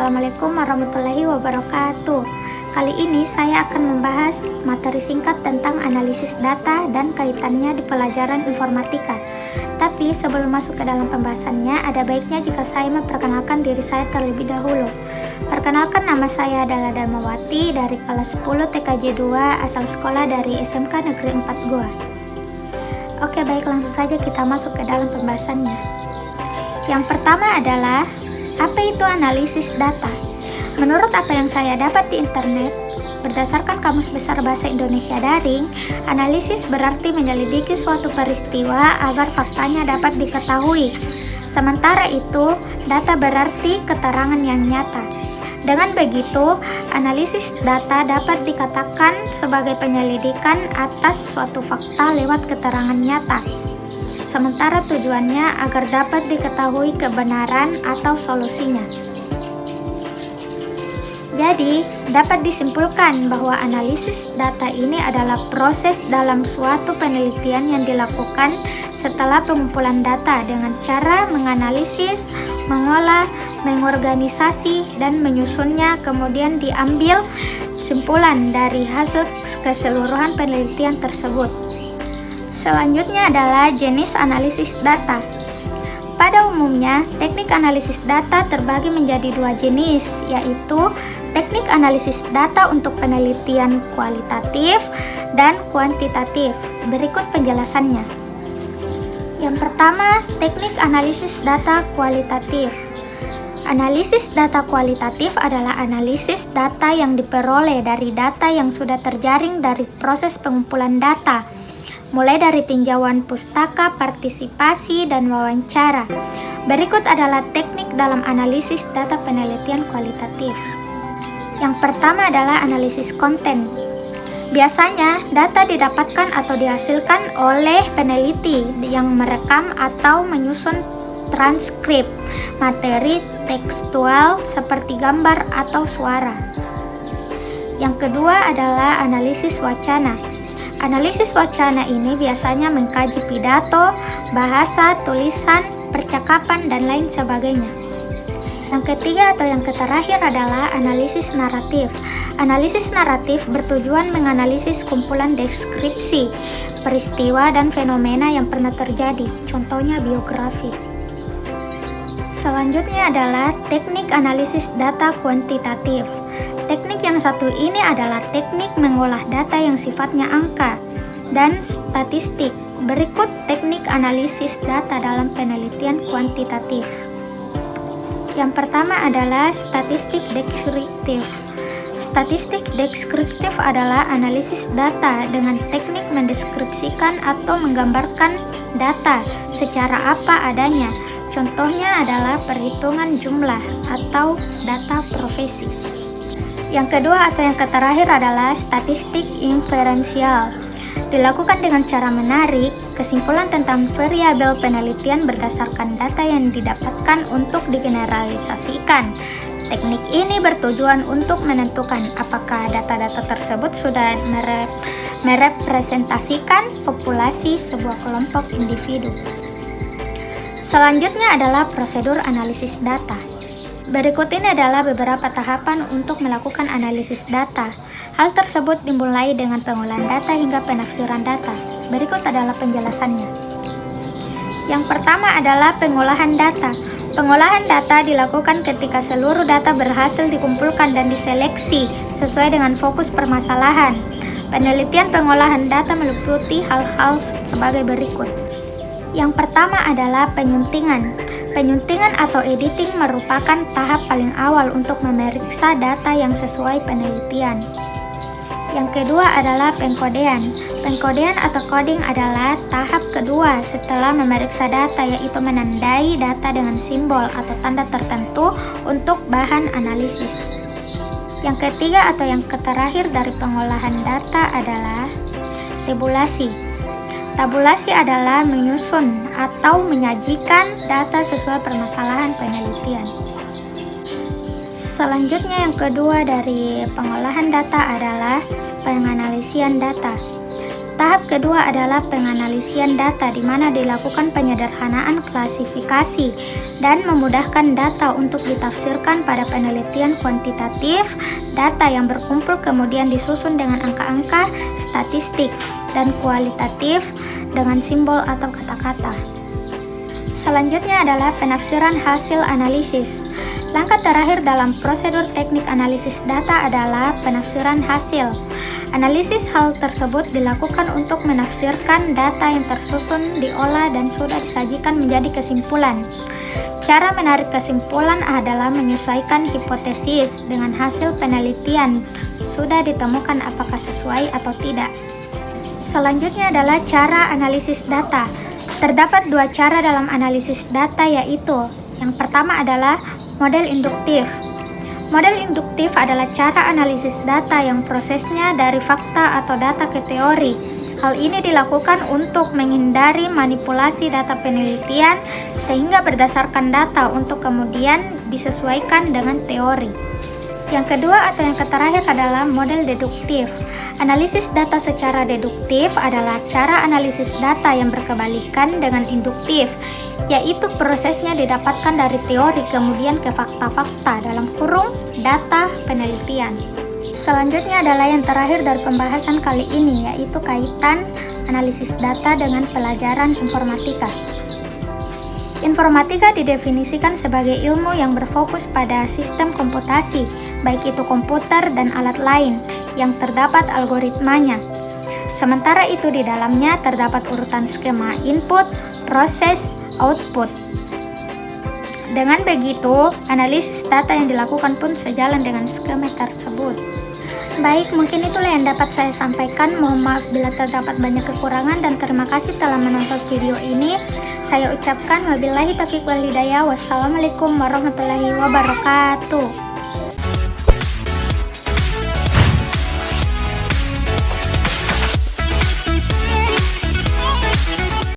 Assalamualaikum warahmatullahi wabarakatuh. Kali ini saya akan membahas materi singkat tentang analisis data dan kaitannya di pelajaran informatika. Tapi sebelum masuk ke dalam pembahasannya, ada baiknya jika saya memperkenalkan diri saya terlebih dahulu. Perkenalkan, nama saya adalah Darmawati dari kelas 10 TKJ 2 asal sekolah dari SMK Negeri 4 Goa. Oke, baik, langsung saja kita masuk ke dalam pembahasannya. Yang pertama adalah, apa itu analisis data? Menurut apa yang saya dapat di internet, berdasarkan Kamus Besar Bahasa Indonesia Daring, analisis berarti menyelidiki suatu peristiwa agar faktanya dapat diketahui. Sementara itu, data berarti keterangan yang nyata. Dengan begitu, analisis data dapat dikatakan sebagai penyelidikan atas suatu fakta lewat keterangan nyata. Sementara tujuannya agar dapat diketahui kebenaran atau solusinya. Jadi, dapat disimpulkan bahwa analisis data ini adalah proses dalam suatu penelitian yang dilakukan setelah pengumpulan data dengan cara menganalisis, mengolah, mengorganisasi, dan menyusunnya, kemudian diambil kesimpulan dari hasil keseluruhan penelitian tersebut. Selanjutnya adalah jenis analisis data. Pada umumnya, teknik analisis data terbagi menjadi dua jenis, yaitu teknik analisis data untuk penelitian kualitatif dan kuantitatif. Berikut penjelasannya. Yang pertama, teknik analisis data kualitatif. Analisis data kualitatif adalah analisis data yang diperoleh dari data yang sudah terjaring dari proses pengumpulan data, mulai dari tinjauan pustaka, partisipasi, dan wawancara. Berikut adalah teknik dalam analisis data penelitian kualitatif. Yang pertama adalah analisis konten. Biasanya, data didapatkan atau dihasilkan oleh peneliti yang merekam atau menyusun transkrip materi tekstual seperti gambar atau suara. Yang kedua adalah analisis wacana. Analisis wacana ini biasanya mengkaji pidato, bahasa, tulisan, percakapan, dan lain sebagainya. Yang ketiga atau yang terakhir adalah analisis naratif. Analisis naratif bertujuan menganalisis kumpulan deskripsi, peristiwa, dan fenomena yang pernah terjadi, contohnya biografi. Selanjutnya adalah teknik analisis data kuantitatif. Teknik yang satu ini adalah teknik mengolah data yang sifatnya angka dan statistik. Berikut teknik analisis data dalam penelitian kuantitatif. Yang pertama adalah statistik deskriptif. Statistik deskriptif adalah analisis data dengan teknik mendeskripsikan atau menggambarkan data secara apa adanya. Contohnya adalah perhitungan jumlah atau data profesi. Yang kedua atau yang terakhir adalah statistik inferensial. Dilakukan dengan cara menarik kesimpulan tentang variabel penelitian berdasarkan data yang didapatkan untuk digeneralisasikan. Teknik ini bertujuan untuk menentukan apakah data-data tersebut sudah merepresentasikan populasi sebuah kelompok individu. Selanjutnya adalah prosedur analisis data. Berikut ini adalah beberapa tahapan untuk melakukan analisis data. Hal tersebut dimulai dengan pengolahan data hingga penafsiran data. Berikut adalah penjelasannya. Yang pertama adalah pengolahan data. Pengolahan data dilakukan ketika seluruh data berhasil dikumpulkan dan diseleksi sesuai dengan fokus permasalahan. Penelitian pengolahan data meliputi hal-hal sebagai berikut. Yang pertama adalah penyuntingan. Penyuntingan atau editing merupakan tahap paling awal untuk memeriksa data yang sesuai penelitian. Yang kedua adalah pengkodean. Pengkodean atau coding adalah tahap kedua setelah memeriksa data, yaitu menandai data dengan simbol atau tanda tertentu untuk bahan analisis. Yang ketiga atau yang terakhir dari pengolahan data adalah tabulasi. Tabulasi adalah menyusun atau menyajikan data sesuai permasalahan penelitian. Selanjutnya yang kedua dari pengolahan data adalah penganalisian data. Tahap kedua adalah penganalisian data, di mana dilakukan penyederhanaan klasifikasi dan memudahkan data untuk ditafsirkan pada penelitian kuantitatif. Data yang berkumpul kemudian disusun dengan angka-angka, statistik, dan kualitatif dengan simbol atau kata-kata. Selanjutnya adalah penafsiran hasil analisis. Langkah terakhir dalam prosedur teknik analisis data adalah penafsiran hasil. Analisis hal tersebut dilakukan untuk menafsirkan data yang tersusun, diolah, dan sudah disajikan menjadi kesimpulan. Cara menarik kesimpulan adalah menyesuaikan hipotesis dengan hasil penelitian, sudah ditemukan apakah sesuai atau tidak. Selanjutnya adalah cara analisis data. Terdapat dua cara dalam analisis data, yaitu yang pertama adalah model induktif. Model induktif adalah cara analisis data yang prosesnya dari fakta atau data ke teori. Hal ini dilakukan untuk menghindari manipulasi data penelitian sehingga berdasarkan data untuk kemudian disesuaikan dengan teori. Yang kedua atau yang terakhir adalah model deduktif. Analisis data secara deduktif adalah cara analisis data yang berkebalikan dengan induktif, yaitu prosesnya didapatkan dari teori kemudian ke fakta-fakta dalam kurung data penelitian. Selanjutnya adalah yang terakhir dari pembahasan kali ini, yaitu kaitan analisis data dengan pelajaran informatika. Informatika didefinisikan sebagai ilmu yang berfokus pada sistem komputasi, baik itu komputer dan alat lain, yang terdapat algoritmanya. Sementara itu di dalamnya terdapat urutan skema input, proses, output. Dengan begitu, analisis data yang dilakukan pun sejalan dengan skema tersebut. Baik, mungkin itulah yang dapat saya sampaikan. Mohon maaf bila terdapat banyak kekurangan dan terima kasih telah menonton video ini. Saya ucapkan wabillahi taufiq wal hidayah. Wassalamualaikum warahmatullahi wabarakatuh.